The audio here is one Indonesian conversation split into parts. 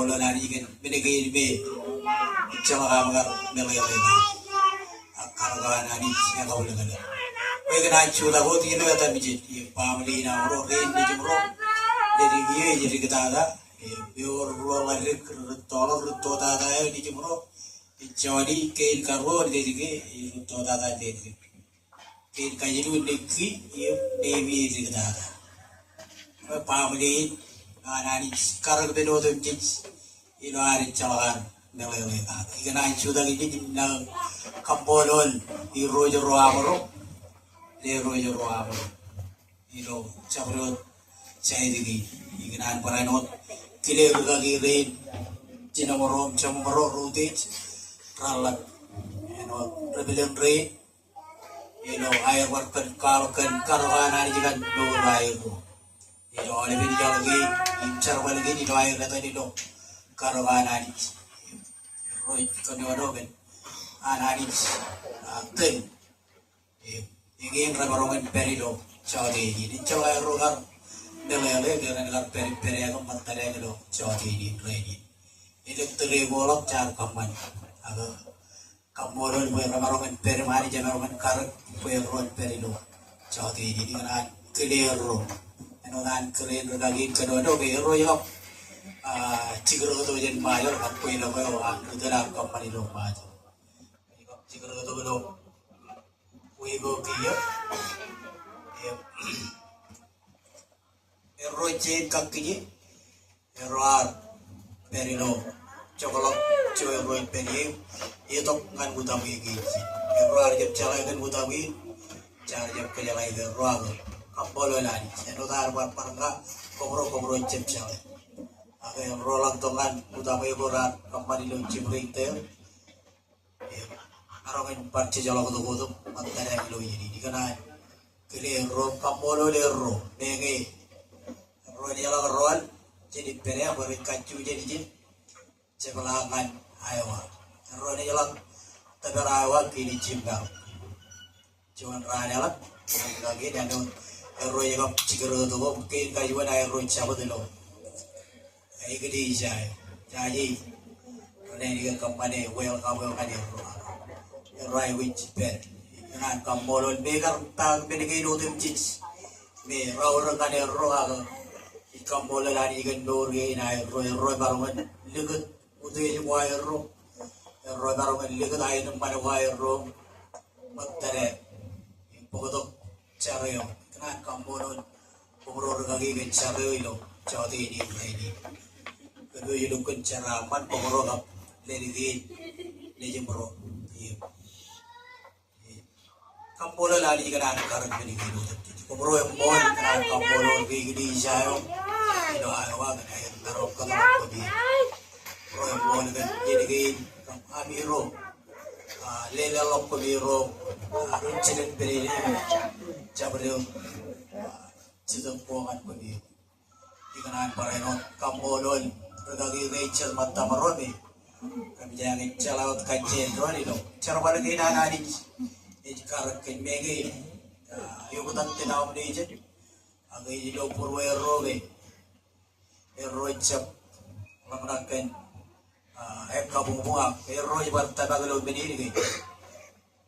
kamulo na ikan binigay be cuma kamu nilai karena ini siapa kamu dengar kau kena cuda kau tiada kata bijit family na ro rain di jumro jadi kita ada biar ro lagi tolong ruto ada di jumro jadi kain karbo jadi ruto ada jadi kain kajiru negeri dewi jadi kita ada family anani sekarang beno tuh bijit ino hari calakan nilai ikan cuda ini nang kampolon di rojo amro ino cabrot saya digi ikan paranot kile berkaki rain cina morom camro rutit ralat ino rebellion rain ino air warkan kalkan karwana jikan dua air ino oleh bini lagi incar lagi ino air kata ino karwana ni roy kanyo ben anani ten ingin rabarongan perido cawde ini cawai rogar delele dengan peri yang matare lo cawde ini ready ini tere bolok car kaman aga kamoron boy rabarongan peri mari jamarongan kar boy ron perido cawde ini dengan clear ro enonan keren lagi kedodo be ro yo cigro to jen mayor kapoy lo ko ang dara kaman lo ma cigro to lo Wigo kia, roje kakini, roar perino, cokolok coy roy peri, itu kan butawi gigi, roar jep calai kan butawi, car jep kejalai ke roar, kapolo lari, enotar buat parga, komro jep calai, akhirnya rolang tongan butawi borat, kampani lo cipring tel. Arongin parci jalak kutu matanya kilo ini dikena kile ro kapolo le ro nege ro dia jalak roan jadi pere beri kacu jadi cebelangan aywa ro dia jalak tegar aywa kini cimbang cuman rane jalak lagi dan ro yang cikero tu mungkin kajuan air ro cabut dulu ai gede jai jadi ini kampanye welcome kali ro Rai which pen nan kamolon begar tag benigay nutim chits me rawr kan roga kamolon ani gan dorge na roy barongan ligut ude wai roy barongan ligut ay nam pan wai ro matare pogodok charayo nan kamolon umror gagi gan charayo chawde ni kado yulukun cara man pogorogap leligi lejembro Kampolo lali kan karan bini kilo tapi kubro yang bon kan kampolo gigi jayo ino awa kan ayo narok kan ko di kubro yang bon kan jadi gin amiro lele lok ko biro incident beri jabreo cidong pongan ko di ikanan pareno kampolo regagi rachel mata marone kami jangan calaut kajen doan itu cara balik ina nani Ejkar kemege yogutan tinam leje agai jilo purwa erro chap lamraken kabunga erro ibarta bagalo benini ge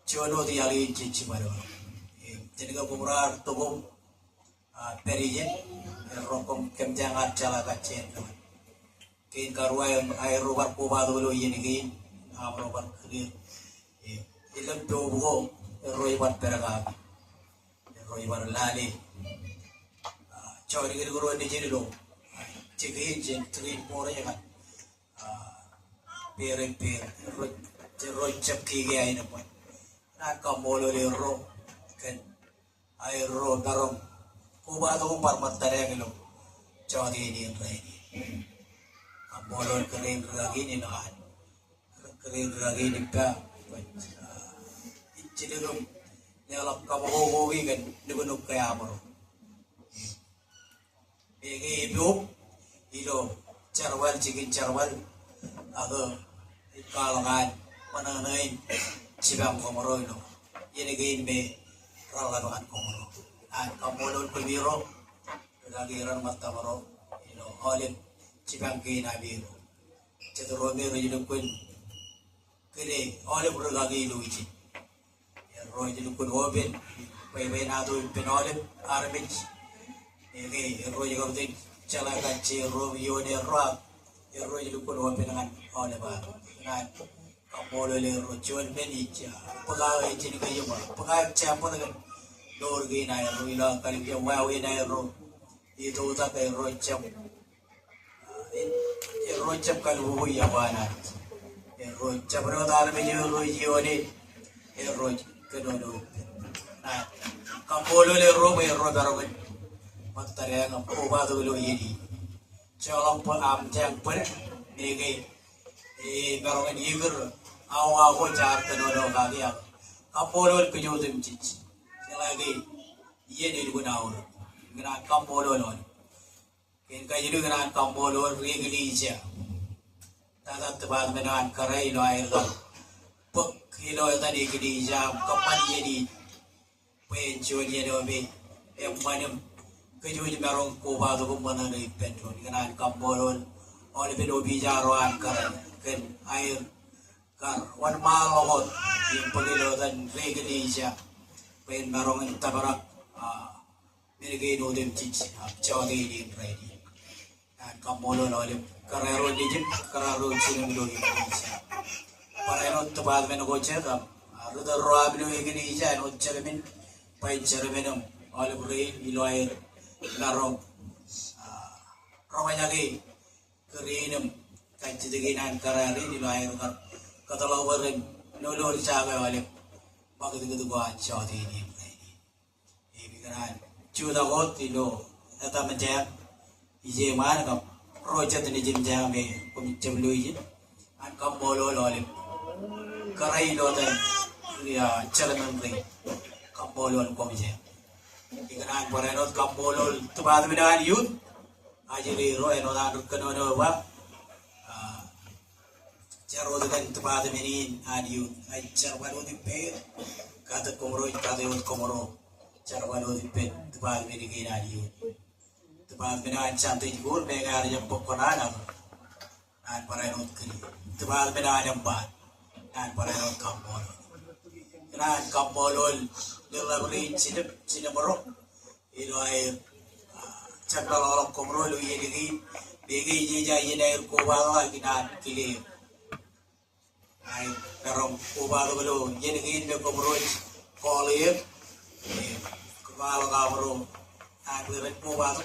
chono di ali chichi maro jeniga bumrar togom perije erro kom kemjang acala kachen kin karwa aero bar ko badolo yeni ge amro bar krir ilam tobo Roy bar peraga, Roy bar lali, cawari guru ni jadi lo, cekih jentri more ya kan, pere Roy cap kiri aja nih pun, nak kamolo le ro, kan, air ro darong, kuba tu kumpar materi yang lo, cawari ini kamolo keren lagi ni nak, keren lagi ni pa. Cidegum nyalap kamu hobi kan dibenuk kayak apa? Ini ibu, itu carwal cikin carwal, atau kalangan mengenai cibang komoro itu. Ini gini be rawan komoro. Komoro pembiro, lagi ran mata moro, itu oleh cibang gini biru. cedera mero jinukun kene oleh berlagi luici roy jinukun oben bay nado ben oleh arbit ini roy juga cala kaci roy yone rak roy jinukun oben dengan oleh baru nah kamu le roy jual benicia pegawai jadi kayu mah pegawai siapa dengan dor gina roy lah kali dia wow ini roy itu tak roy jam roy jam kalau ya mana roy cabro dal mejo roy jione roy kedodo nah kampolo le roy barogan matare ngam ko badu lo yedi colong pa am jang per nege barogan yigur awa ko jar kedodo kagia kampolo ke jodum cic selagi yedi gunaur ngana kampolo lo ken kajidu ngana kampolo reglija tatat tebal menan karai lo air gal pek kilo tadi kedi jam kapan jadi pencuan jadi obi manem kejuj merong kuba tu kumana dari pencuan kenan kambolon oleh pedobi jaroan karai ken air kar wan malot yang pegilo dan kedi jam pen merong tabarak mereka no dem cici cawdi di ready dan kambolon oleh karero dijin kararo sini dulu Indonesia. Pareno tebal menogo cekam. Ada roab lu ini ija no cermin pai cerminum oleh beri iloair larong. Romanya lagi kerinum kaji deginan karari iloair kan kata lawarin nulur cabai oleh pakai itu gua cawdi ini. Ini kan cuda got ilo eta mencet ije mana kam project ni jim jame pemicam luiji an kambolo lole karai lo dan ya cermin ring kambolo komije ikanan parenot kambolo tubad minan yut ajiri ro eno dan kanono wa jaro dan tubad minin adiu ai charwalo di pe kata komoro kata yut komoro charwalo di pe tubad minin adiu tebal medan cantik gur dengar yang pokoknya dan parenot kiri tebal medan yang bat dan parenot kampol dan kampolol dilabri cina merok itu air cakal orang komro lu ye digi begi jija ye air kubal lagi dan kiri air karong kubal lu ye digi de komro kolir kubal kamro dan beret kubal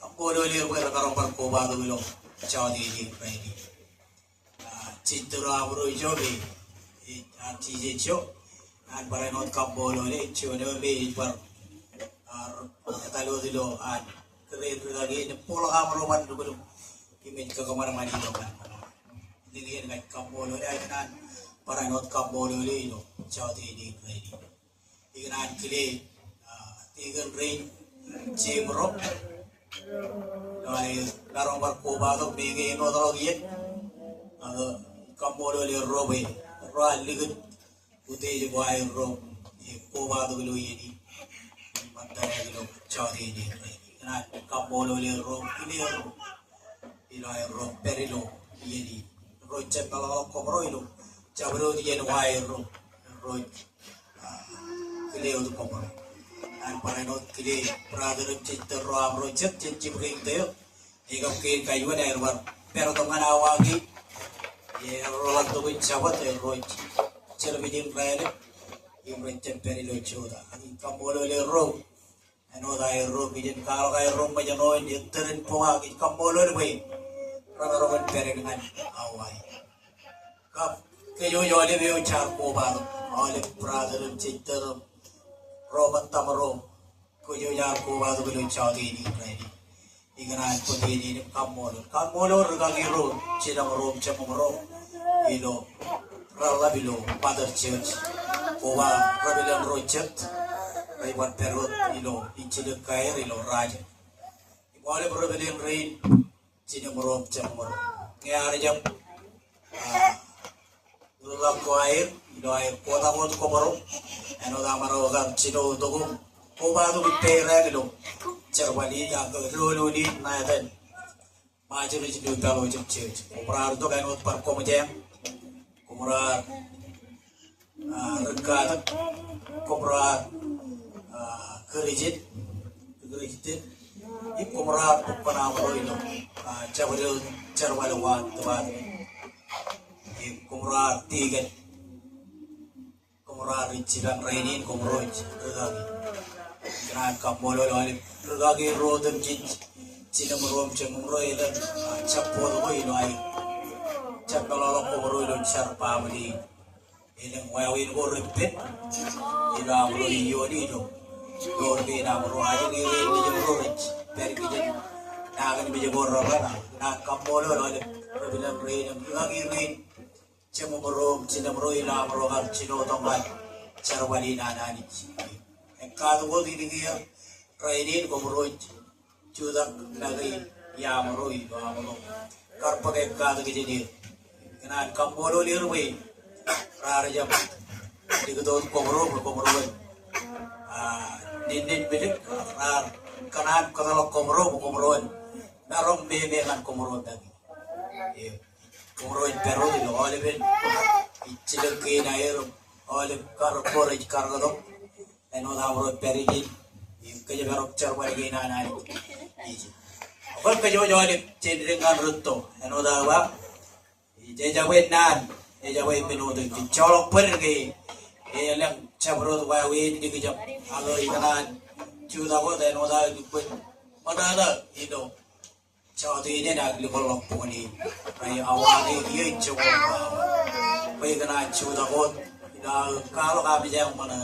Kampolo le gue karong perkoba tu belum cawdi di pagi. Citra bro jobi, arti jejo, an parenot kampolo le cune be par, talo dilo an keren lagi ni pola kamro man tu belum, imen ke kamar mandi tu kan. Ini kan kampolo le kan parenot kampolo le ilo cawdi di pagi. Ikan kile, ikan rain, cimro. Lai larong berkoba tu begi ino terlalu kampolo le robe roal ligut utej buai rob koba tu belu ini matanya belu cawdi ini karena kampolo le rob ini ilai rob perilo ini rocet kalau komro itu cabro dia buai rob kile itu komro dan parenot kili peraduran cinta roam rocet cincin ring teo ikam kiri kayu air war pero teman awagi ye rolat tu bincawat ya roc cermin rele yang mencet peri lo coda kampolo le ro eno dai ro bijin kalau kai ro majanoin dia terin poa kampolo le be ragarogan peri dengan awai kap kejo yo le be char ko ba ole peraduran cinta Roman tamaro kujo jar ko ba do belu chawdi ni ready iganan poti ni kamolo ragagi ro chidam ro chamoro ilo rala bilo mother church ko ba rabilan ro chet raiban perot ilo ichile kair ilo raja ibole rabilan rain chidam ro chamoro ngar jam rula ko air ilo air kota mo ko maro eno da maro gam chino dogo ko ba do pera bilo cerwali ya ko lolo ni na den maju ni jindu palo jepche kumrar to kan ot par komjem kumrar rekat kumrar kerijit ip kumrar pukana waloino jabril jarwalawan tebat ip kumrar tiget kumrar rijiran rainin kumroj regagi kena kamolo lali regagi rodem jin Cinamrom cengro itu capol koi noai capololo komro itu carpa beli ini ngawin ko repet ina bro iyo ni do dor ke na bro aja ni ni bro dari kijen nagan bije bor roba na kamolo lo bilang rain lagi rain cemro cinamro ina bro har cino tongan carwali na nani ekadu ko di dia rainin komro Judak lagi ya meroi doa karpake kado kejadian kena kampolo lirwe raja diketot komro dindin bilik rar kanan kalau komro narong bebe kan komro lagi komro peru di oleh ben icilek ke nair oleh karpore kargo eno namro perigi kerja berok cerbar lagi nana Kalau kerja jauh ni cenderungan ruto, anu dah apa? Jauh nan, jauh penuh tu, colok pergi, yang cabrut wae di kerja, kalau ikanan cuda apa, anu dah pun mana ada itu, jauh tu ini nak lihat pun ni, ayah awal ni dia cuba, baik kena cuda apa, dah kalau kami jangan mana,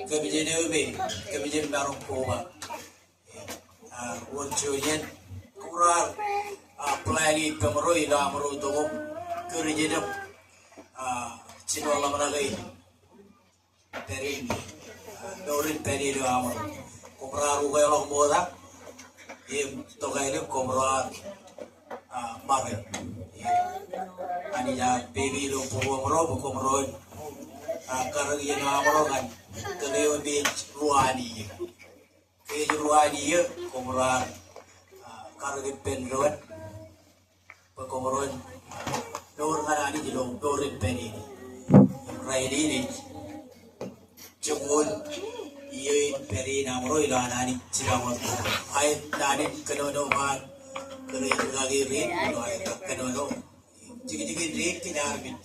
kami jadi baru kuat. Wujudnya kurang pelari pemeroi dah meru tu kerja dia cina lama lagi perin dorin peri dia amar kumrar ugai orang boda im togai le kumrar marga ani ya baby lo purwo meru kumroi kerja dia amar kan terleu di ruani kejuruani ya kumrar kalau di penroan pekomron dor kanani jilong dorin peni raini ni jumul iya peri namro ilanani cirawat ay dani kenono man kere lagi rin ay kenono jigi rin kinarbit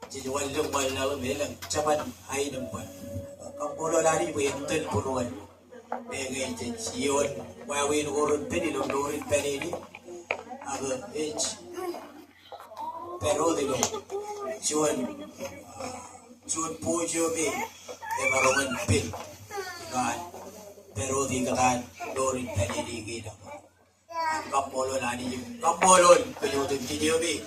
jadi walung walau melang capan ay numpan kampolo lari buentel puruan dengan cion wawin urut peni londorin peni ini agak pero dilo cuan pujo be emaroman pin kan pero di kan dorin peni di kita kampolon ani kampolon penyutup video be